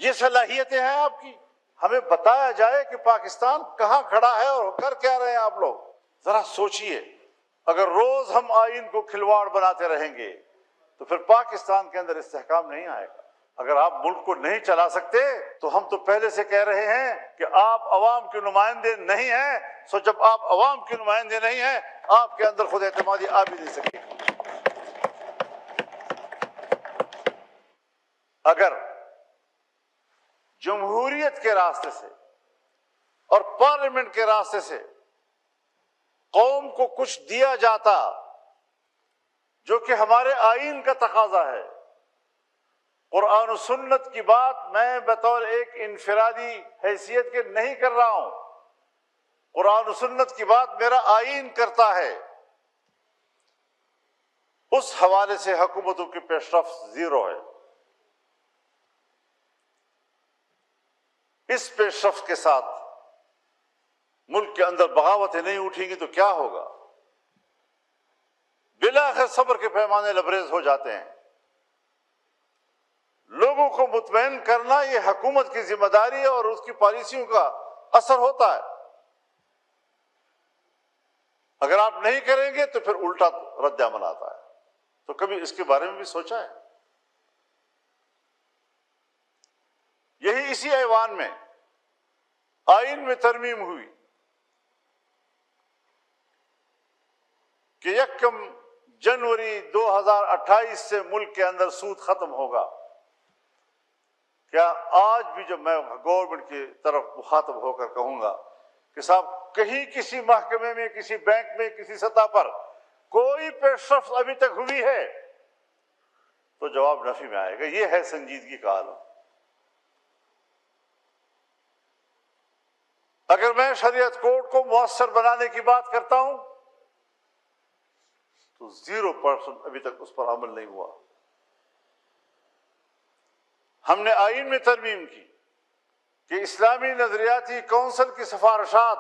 یہ صلاحیتیں ہیں آپ کی؟ ہمیں بتایا جائے کہ پاکستان کہاں کھڑا ہے اور کر کیا رہے ہیں آپ لوگ. ذرا سوچئے، اگر روز ہم آئین کو کھلواڑ بناتے رہیں گے تو پھر پاکستان کے اندر استحکام نہیں آئے گا. اگر آپ ملک کو نہیں چلا سکتے تو ہم تو پہلے سے کہہ رہے ہیں کہ آپ عوام کے نمائندے نہیں ہیں. سو جب آپ عوام کے نمائندے نہیں ہیں، آپ کے اندر خود اعتمادی آ بھی نہیں سکے. اگر جمہوریت کے راستے سے اور پارلیمنٹ کے راستے سے قوم کو کچھ دیا جاتا جو کہ ہمارے آئین کا تقاضا ہے، قرآن و سنت کی بات میں بطور ایک انفرادی حیثیت کے نہیں کر رہا ہوں، قرآن و سنت کی بات میرا آئین کرتا ہے، اس حوالے سے حکومتوں کی پیش رفت زیرو ہے. اس پیش رفت کے ساتھ ملک کے اندر بغاوتیں نہیں اٹھیں گی تو کیا ہوگا؟ بالآخر صبر کے پیمانے لبریز ہو جاتے ہیں. لوگوں کو مطمئن کرنا یہ حکومت کی ذمہ داری ہے اور اس کی پالیسیوں کا اثر ہوتا ہے. اگر آپ نہیں کریں گے تو پھر الٹا رد عمل آتا ہے. تو کبھی اس کے بارے میں بھی سوچا ہے؟ یہی اسی ایوان میں آئین میں ترمیم ہوئی کہ 1 جنوری 2028 سے ملک کے اندر سود ختم ہوگا. کیا آج بھی جب میں گورنمنٹ کی طرف مخاطب ہو کر کہوں گا کہ صاحب کہیں کسی محکمے میں، کسی بینک میں، کسی سطح پر کوئی پیش رفت ابھی تک ہوئی ہے تو جواب نفی میں آئے گا. یہ ہے سنجیدگی کا عالم. اگر میں شریعت کوڈ کو مؤثر بنانے کی بات کرتا ہوں تو 0% ابھی تک اس پر عمل نہیں ہوا. ہم نے آئین میں ترمیم کی کہ اسلامی نظریاتی کونسل کی سفارشات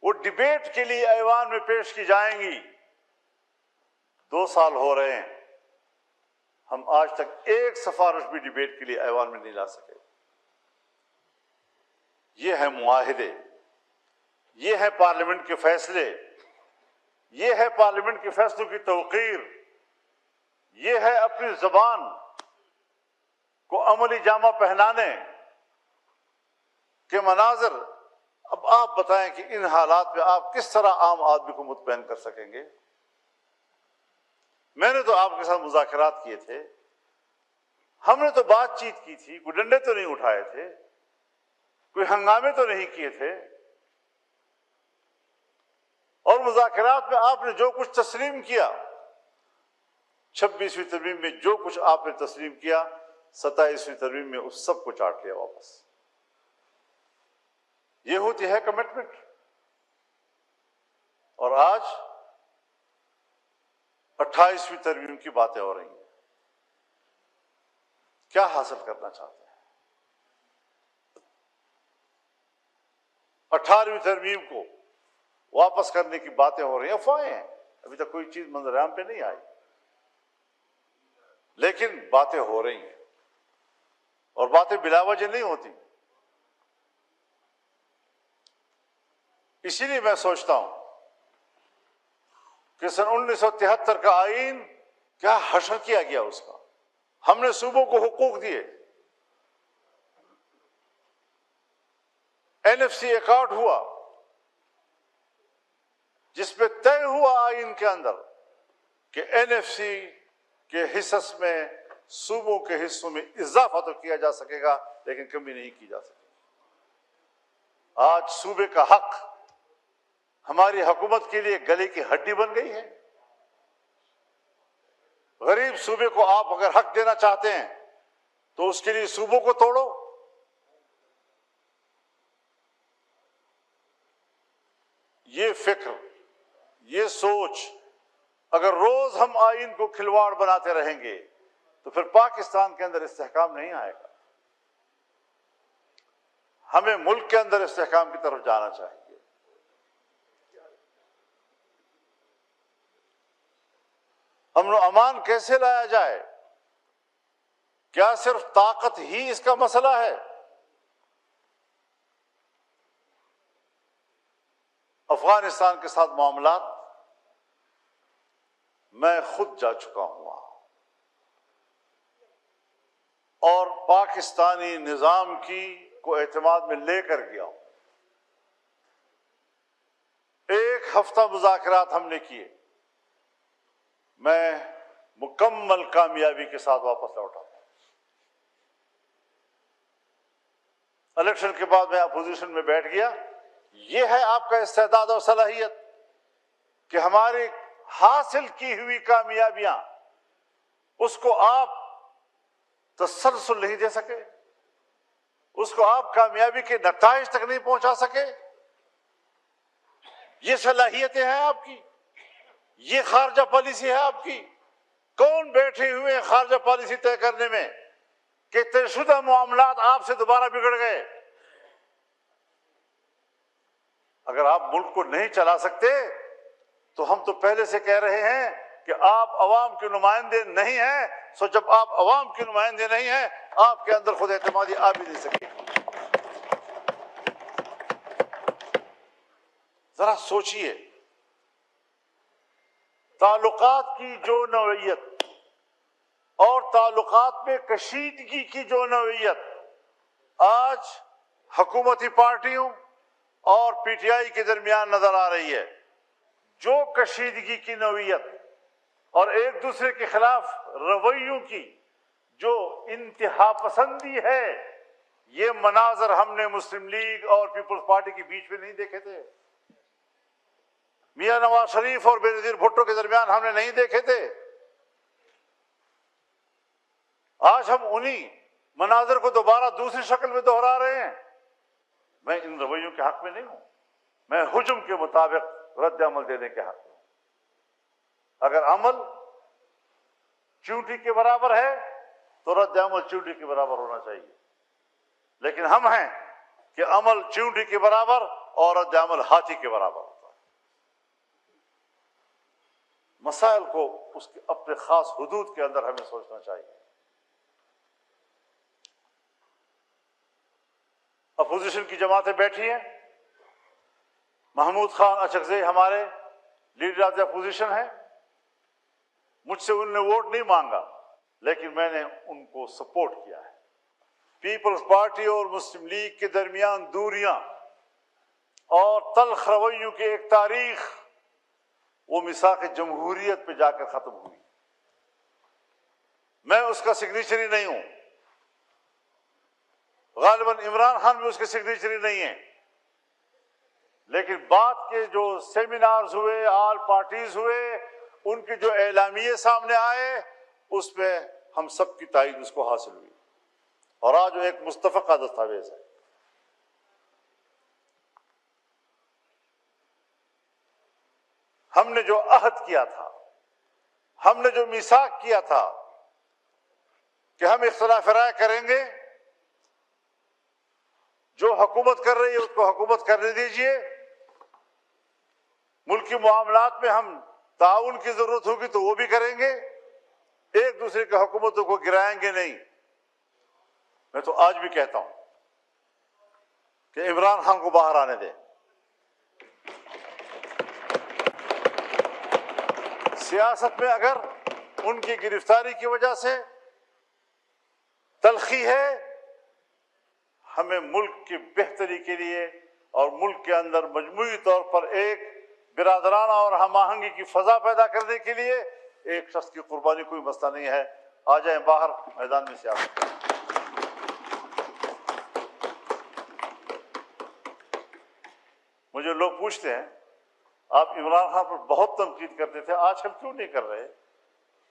وہ ڈیبیٹ کے لیے ایوان میں پیش کی جائیں گی. 2 سال ہو رہے ہیں، ہم آج تک ایک سفارش بھی ڈیبیٹ کے لیے ایوان میں نہیں لا سکے. یہ ہے معاہدے، یہ ہے پارلیمنٹ کے فیصلے، یہ ہے پارلیمنٹ کے فیصلوں کی توقیر، یہ ہے اپنی زبان کو عملی جامہ پہنانے کے مناظر. اب آپ بتائیں کہ ان حالات میں آپ کس طرح عام آدمی کو مطمئن کر سکیں گے؟ میں نے تو آپ کے ساتھ مذاکرات کیے تھے، ہم نے تو بات چیت کی تھی، کوئی ڈنڈے تو نہیں اٹھائے تھے، کوئی ہنگامے تو نہیں کیے تھے. اور مذاکرات میں آپ نے جو کچھ تسلیم کیا، 26ویں ترمیم میں جو کچھ آپ نے تسلیم کیا، 27ویں ترمیم میں اس سب کو چاٹ لیا واپس. یہ ہوتی ہے کمٹمنٹ. اور آج 28ویں ترمیم کی باتیں ہو رہی ہیں. کیا حاصل کرنا چاہتے ہیں؟ 18ویں ترمیم کو واپس کرنے کی باتیں ہو رہی ہیں. افواہیں ہیں، ابھی تک کوئی چیز منظر عام پہ نہیں آئی، لیکن باتیں ہو رہی ہیں اور باتیں بلا وجہ نہیں ہوتی. اسی لیے میں سوچتا ہوں کہ سن 1973 کا آئین کیا حشر کیا گیا اس کا. ہم نے صوبوں کو حقوق دیے، NFC ایکٹ ہوا جس پہ طے ہوا آئین کے اندر کہ NFC کے حصص میں صوبوں کے حصوں میں اضافہ تو کیا جا سکے گا لیکن کمی نہیں کی جا سکے. آج صوبے کا حق ہماری حکومت کے لیے گلے کی ہڈی بن گئی ہے. غریب صوبے کو آپ اگر حق دینا چاہتے ہیں تو اس کے لیے صوبوں کو توڑو. یہ فکر، یہ سوچ اگر روز ہم آئین کو کھلواڑ بناتے رہیں گے تو پھر پاکستان کے اندر استحکام نہیں آئے گا. ہمیں ملک کے اندر استحکام کی طرف جانا چاہیے. امن و امان کیسے لایا جائے کیا صرف طاقت ہی اس کا مسئلہ ہے؟ افغانستان کے ساتھ معاملات میں خود جا چکا ہوں وہاں، اور پاکستانی نظام کو اعتماد میں لے کر گیا ہوں۔ 1 ہفتہ مذاکرات ہم نے کیے، میں مکمل کامیابی کے ساتھ واپس لوٹا۔ الیکشن کے بعد میں اپوزیشن میں بیٹھ گیا۔ یہ ہے آپ کا استعداد اور صلاحیت کہ ہماری حاصل کی ہوئی کامیابیاں اس کو آپ تسلسل نہیں دے سکے، اس کو آپ کامیابی کے نتائج تک نہیں پہنچا سکے۔ یہ صلاحیتیں ہیں آپ کی، یہ خارجہ پالیسی ہے آپ کی۔ کون بیٹھے ہوئے ہیں خارجہ پالیسی طے کرنے میں کہ طے شدہ معاملات آپ سے دوبارہ بگڑ گئے؟ اگر آپ ملک کو نہیں چلا سکتے تو ہم تو پہلے سے کہہ رہے ہیں کہ آپ عوام کے نمائندے نہیں ہیں۔ سو جب آپ عوام کے نمائندے نہیں ہیں، آپ کے اندر خود اعتمادی آ بھی نہیں سکتی۔ ذرا سوچئے، تعلقات کی جو نوعیت اور تعلقات میں کشیدگی کی جو نوعیت آج حکومتی پارٹیوں اور پی ٹی آئی کے درمیان نظر آ رہی ہے، جو کشیدگی کی نوعیت اور ایک دوسرے کے خلاف رویوں کی جو انتہا پسندی ہے، یہ مناظر ہم نے مسلم لیگ اور پیپلز پارٹی کے بیچ میں نہیں دیکھے تھے، میاں نواز شریف اور بینظیر بھٹو کے درمیان ہم نے نہیں دیکھے تھے۔ آج ہم انہی مناظر کو دوبارہ دوسری شکل میں دہرا رہے ہیں۔ میں ان رویوں کے حق میں نہیں ہوں، میں حجم کے مطابق رد عمل دینے کے حق میں ہوں۔ اگر عمل چیونٹی کے برابر ہے تو رد عمل چیونٹی کے برابر ہونا چاہیے، لیکن ہم ہیں کہ عمل چیونٹی کے برابر اور رد عمل ہاتھی کے برابر ہوتا ہے۔ مسائل کو اس کے اپنے خاص حدود کے اندر ہمیں سوچنا چاہیے۔ اپوزیشن کی جماعتیں بیٹھی ہیں، محمود خان اچکزئی ہمارے لیڈر آف دی اپوزیشن ہیں، مجھ سے انہوں نے ووٹ نہیں مانگا لیکن میں نے ان کو سپورٹ کیا ہے۔ پیپلز پارٹی اور مسلم لیگ کے درمیان دوریاں اور تلخ رویوں کی ایک تاریخ وہ میثاق جمہوریت پہ جا کر ختم ہوئی۔ میں اس کا سگنیچری نہیں ہوں، غالباً عمران خان بھی اس کے سگنیچری نہیں ہیں، لیکن بعد کے جو سیمینارز ہوئے، آل پارٹیز ہوئے، ان کے جو اعلامیے سامنے آئے، اس میں ہم سب کی تائید اس کو حاصل ہوئی، اور آج وہ ایک متفقہ دستاویز ہے۔ ہم نے جو عہد کیا تھا، ہم نے جو میثاق کیا تھا کہ ہم اختلاف رائے کریں گے، جو حکومت کر رہی ہے اس کو حکومت کرنے دیجئے، ملکی معاملات میں ہم تعاون کی ضرورت ہوگی تو وہ بھی کریں گے، ایک دوسرے کی حکومتوں کو گرائیں گے نہیں۔ میں تو آج بھی کہتا ہوں کہ عمران خان کو باہر آنے دیں۔ سیاست میں اگر ان کی گرفتاری کی وجہ سے تلخی ہے، ہمیں ملک کی بہتری کے لیے اور ملک کے اندر مجموعی طور پر ایک برادرانہ اور ہم آہنگی کی فضا پیدا کرنے کے لیے ایک شخص کی قربانی کوئی مسئلہ نہیں ہے۔ آ جائیں باہر میدان میں سیاست۔ مجھے لوگ پوچھتے ہیں آپ عمران خان پر بہت تنقید کرتے تھے، آج کل کیوں نہیں کر رہے؟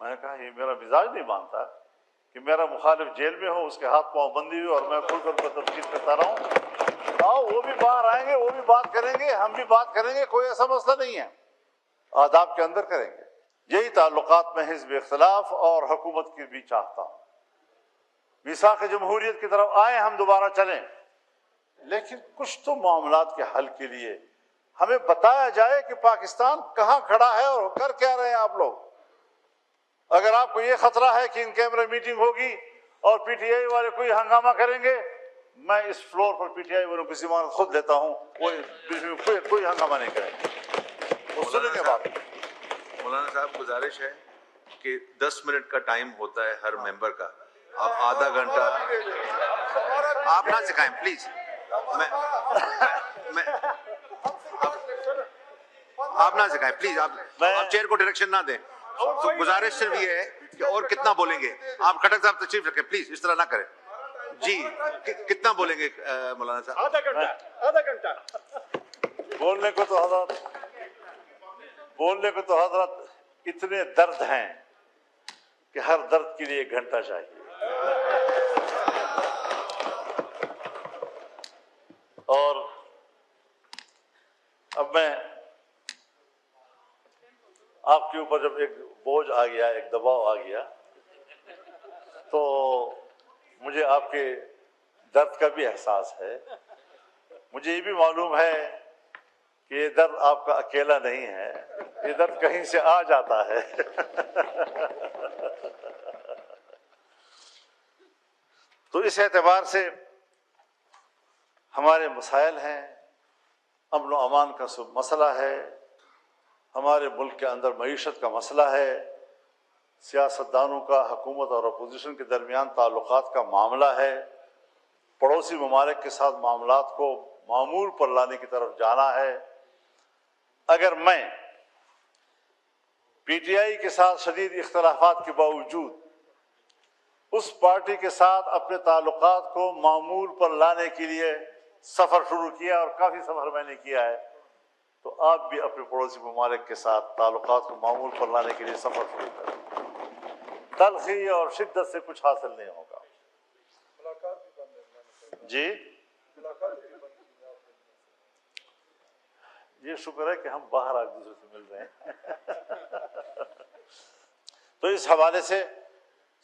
میں نے کہا یہ میرا مزاج نہیں مانتا کہ میرا مخالف جیل میں ہو، اس کے ہاتھ پاؤں بندی ہوئی اور میں کھل کر ان پر تنقید کرتا رہا ہوں۔ آؤ وہ بھی باہر آئیں گے، وہ بھی بات کریں گے، ہم بھی بات کریں گے، کوئی ایسا مسئلہ نہیں ہے، آداب کے اندر کریں گے۔ یہی تعلقات میں حزب اختلاف اور حکومت کی بھی چاہتا ہوں۔ میثاق جمہوریت کی طرف آئیں، ہم دوبارہ چلیں، لیکن کچھ تو معاملات کے حل کے لیے ہمیں بتایا جائے کہ پاکستان کہاں کھڑا ہے اور کر کیا رہے ہیں آپ لوگ۔ اگر آپ کو یہ خطرہ ہے کہ ان کیمرے میٹنگ ہوگی اور پی ٹی آئی والے کوئی ہنگامہ کریں گے، میں اس floor per P T I والوں کی ضمانت خود لیتا ہوں، کوئی ہنگامہ نہیں کریں گے، وہ سنیں گے بات۔ مولانا صاحب گزارش ہے کہ 10 منٹ کا ٹائم ہوتا ہے ہر ممبر کا، آپ آدھا گھنٹہ آپ نہ سکھائیں پلیز، آپ نہ سکھائیں پلیز، آپ چیئر کو ڈائریکشن نہ دیں۔ تو گزارش صرف یہ ہے کہ اور کتنا بولیں گے آپ، کھٹک صاحب تشریف رکھیں پلیز، اس طرح نہ کریں جی۔ کتنا بولیں گے مولانا صاحب؟ آدھا گھنٹہ۔ بولنے کو تو حضرت اتنے درد ہیں کہ ہر درد کے لیے 1 گھنٹہ چاہیے، اور اب میں آپ کے اوپر جب ایک بوجھ آ گیا، ایک دباؤ آ گیا، تو مجھے آپ کے درد کا بھی احساس ہے، مجھے یہ بھی معلوم ہے کہ یہ درد آپ کا اکیلا نہیں ہے، یہ درد کہیں سے آ جاتا ہے۔ تو اس اعتبار سے ہمارے مسائل ہیں، امن و امان کا مسئلہ ہے، ہمارے ملک کے اندر معیشت کا مسئلہ ہے، سیاستدانوں کا حکومت اور اپوزیشن کے درمیان تعلقات کا معاملہ ہے، پڑوسی ممالک کے ساتھ معاملات کو معمول پر لانے کی طرف جانا ہے۔ اگر میں پی ٹی آئی کے ساتھ شدید اختلافات کے باوجود اس پارٹی کے ساتھ اپنے تعلقات کو معمول پر لانے کے لیے سفر شروع کیا، اور کافی سفر میں نے کیا ہے، تو آپ بھی اپنے پڑوسی ممالک کے ساتھ تعلقات کو معمول پر لانے کے لیے سفر شروع کریں۔ تلخی اور شدت سے کچھ حاصل نہیں ہوگا جی۔ یہ شکر ہے کہ ہم باہر ایک دوسرے سے مل رہے ہیں۔ تو اس حوالے سے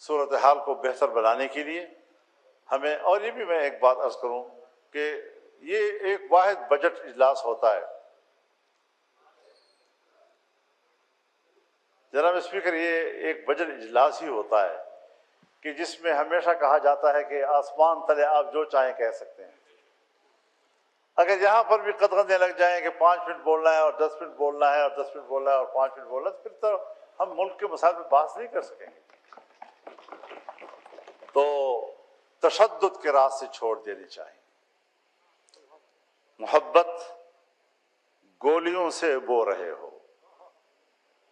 صورتحال کو بہتر بنانے کے لیے ہمیں، اور یہ بھی میں ایک بات عرض کروں کہ یہ ایک واحد بجٹ اجلاس ہوتا ہے جناب اسپیکر، یہ ایک بجٹ اجلاس ہی ہوتا ہے کہ جس میں ہمیشہ کہا جاتا ہے کہ آسمان تلے آپ جو چاہیں کہہ سکتے ہیں۔ اگر یہاں پر بھی قدغنیں لگ جائیں کہ 5 منٹ بولنا ہے اور 10 منٹ بولنا ہے اور 10 منٹ بولنا ہے اور 5 منٹ بولنا ہے، تو پھر تو ہم ملک کے مسائل میں بحث نہیں کر سکیں گے۔ تو تشدد کے راستے چھوڑ دینی چاہیے، محبت گولیوں سے بو رہے ہو،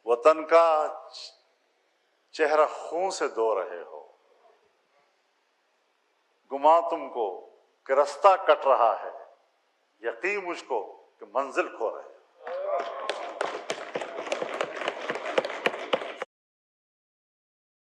وطن کا چہرہ خون سے دھو رہے ہو، گماں تم کو کہ رستہ کٹ رہا ہے، یقین مجھ کو کہ منزل کھو رہے۔